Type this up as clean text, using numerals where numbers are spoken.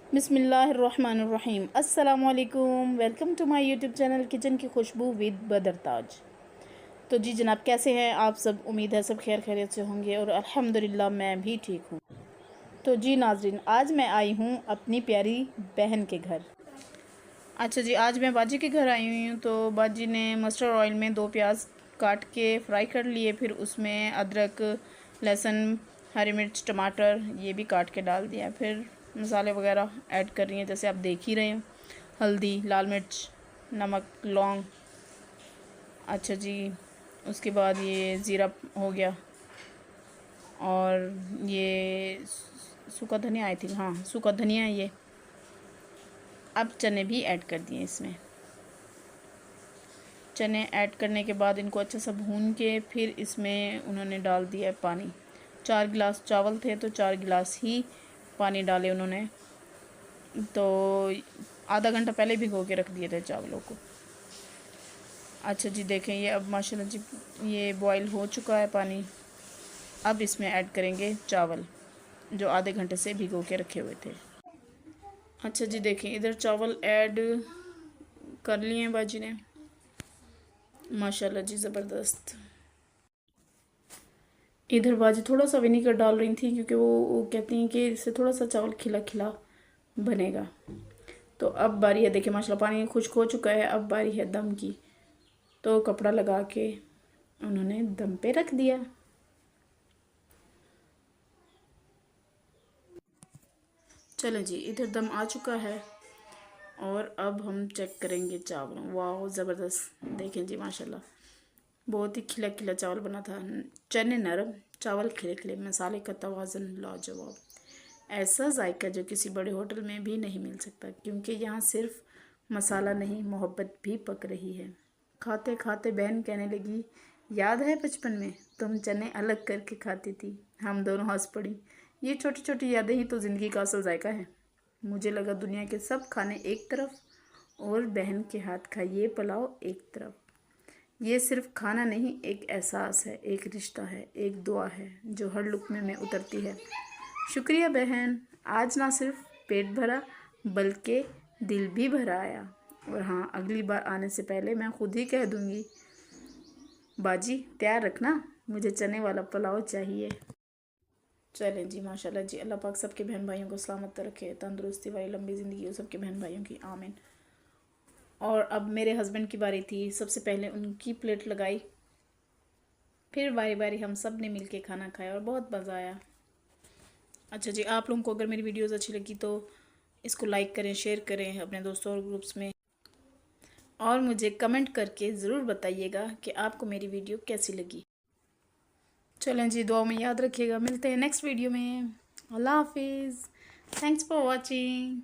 बिस्मिल्लाहिर्रहमानिर्रहीम। अस्सलामुअलैकुम। Welcome to my YouTube channel kitchen की खुशबू विद बदरताज। तो जी जनाब, कैसे हैं आप सब? उम्मीद है सब खैर खैरियत से होंगे और अल्हम्दुलिल्लाह मैं भी ठीक हूँ। तो जी नाजरीन, आज मैं आई हूँ अपनी प्यारी बहन के घर। अच्छा जी, आज मैं बाजी के घर आई हुई हूँ। तो बाजी ने मस्टर्ड ऑयल में 2 प्याज काट के फ्राई कर लिए, फिर उसमें अदरक, लहसुन, हरी मिर्च, टमाटर ये भी काट के डाल दिया। फिर मसाले वगैरह ऐड कर रही हैं, जैसे आप देख ही रहे हो। हल्दी, लाल मिर्च, नमक, लौंग। अच्छा जी, उसके बाद ये ज़ीरा हो गया और ये सूखा धनिया, आई थी, हाँ सूखा धनिया ये। अब चने भी ऐड कर दिए इसमें। चने ऐड करने के बाद इनको अच्छा सा भून के फिर इसमें उन्होंने डाल दिया पानी। 4 गिलास चावल थे तो 4 गिलास ही पानी डाले उन्होंने। तो आधा घंटा पहले भिगो के रख दिए थे चावलों को। अच्छा जी, देखें ये अब माशाल्लाह जी ये बॉईल हो चुका है पानी। अब इसमें ऐड करेंगे चावल जो आधे घंटे से भिगो के रखे हुए थे। अच्छा जी, देखें इधर चावल ऐड कर लिए हैं बाजी ने। माशाल्लाह जी ज़बरदस्त। इधर बाजी थोड़ा सा विनीगर डाल रही थी क्योंकि वो कहती हैं कि इससे थोड़ा सा चावल खिला खिला बनेगा। तो अब बारी है, देखिए माशाल्लाह पानी खुश्क हो चुका है। अब बारी है दम की। तो कपड़ा लगा के उन्होंने दम पे रख दिया। चलें जी, इधर दम आ चुका है और अब हम चेक करेंगे चावल। वाह ज़बरदस्त, देखें जी माशाल्लाह बहुत ही खिला खिला चावल बना था। चने नरम, चावल खिले खिले, मसाले का तवाज़ुन लाजवाब। ऐसा जायका जो किसी बड़े होटल में भी नहीं मिल सकता, क्योंकि यहाँ सिर्फ मसाला नहीं मोहब्बत भी पक रही है। खाते खाते बहन कहने लगी, याद है बचपन में तुम चने अलग करके खाती थी? हम दोनों हंस पड़ी। ये छोटी छोटी यादें ही तो ज़िंदगी का असल जायका है। मुझे लगा दुनिया के सब खाने एक तरफ और बहन के हाथ का ये पुलाव एक तरफ। ये सिर्फ खाना नहीं, एक एहसास है, एक रिश्ता है, एक दुआ है जो हर लुक़मे में उतरती है। शुक्रिया बहन, आज ना सिर्फ पेट भरा बल्कि दिल भी भरा आया। और हाँ, अगली बार आने से पहले मैं खुद ही कह दूँगी, बाजी तैयार रखना, मुझे चने वाला पुलाव चाहिए। चलें जी माशाल्लाह जी, अल्लाह पाक सबके बहन भाइयों को सलामत रखे, तंदुरुस्ती वाली लंबी ज़िंदगी हो सबके बहन भाइयों की, आमीन। और अब मेरे हस्बैंड की बारी थी। सबसे पहले उनकी प्लेट लगाई, फिर बारी बारी हम सब ने मिल के खाना खाया और बहुत मज़ा आया। अच्छा जी, आप लोगों को अगर मेरी वीडियोज़ अच्छी लगी तो इसको लाइक करें, शेयर करें अपने दोस्तों और ग्रुप्स में, और मुझे कमेंट करके ज़रूर बताइएगा कि आपको मेरी वीडियो कैसी लगी। चलें जी, दुआ में याद रखिएगा। मिलते हैं नेक्स्ट वीडियो में। अल्लाह हाफिज़। Thanks for watching.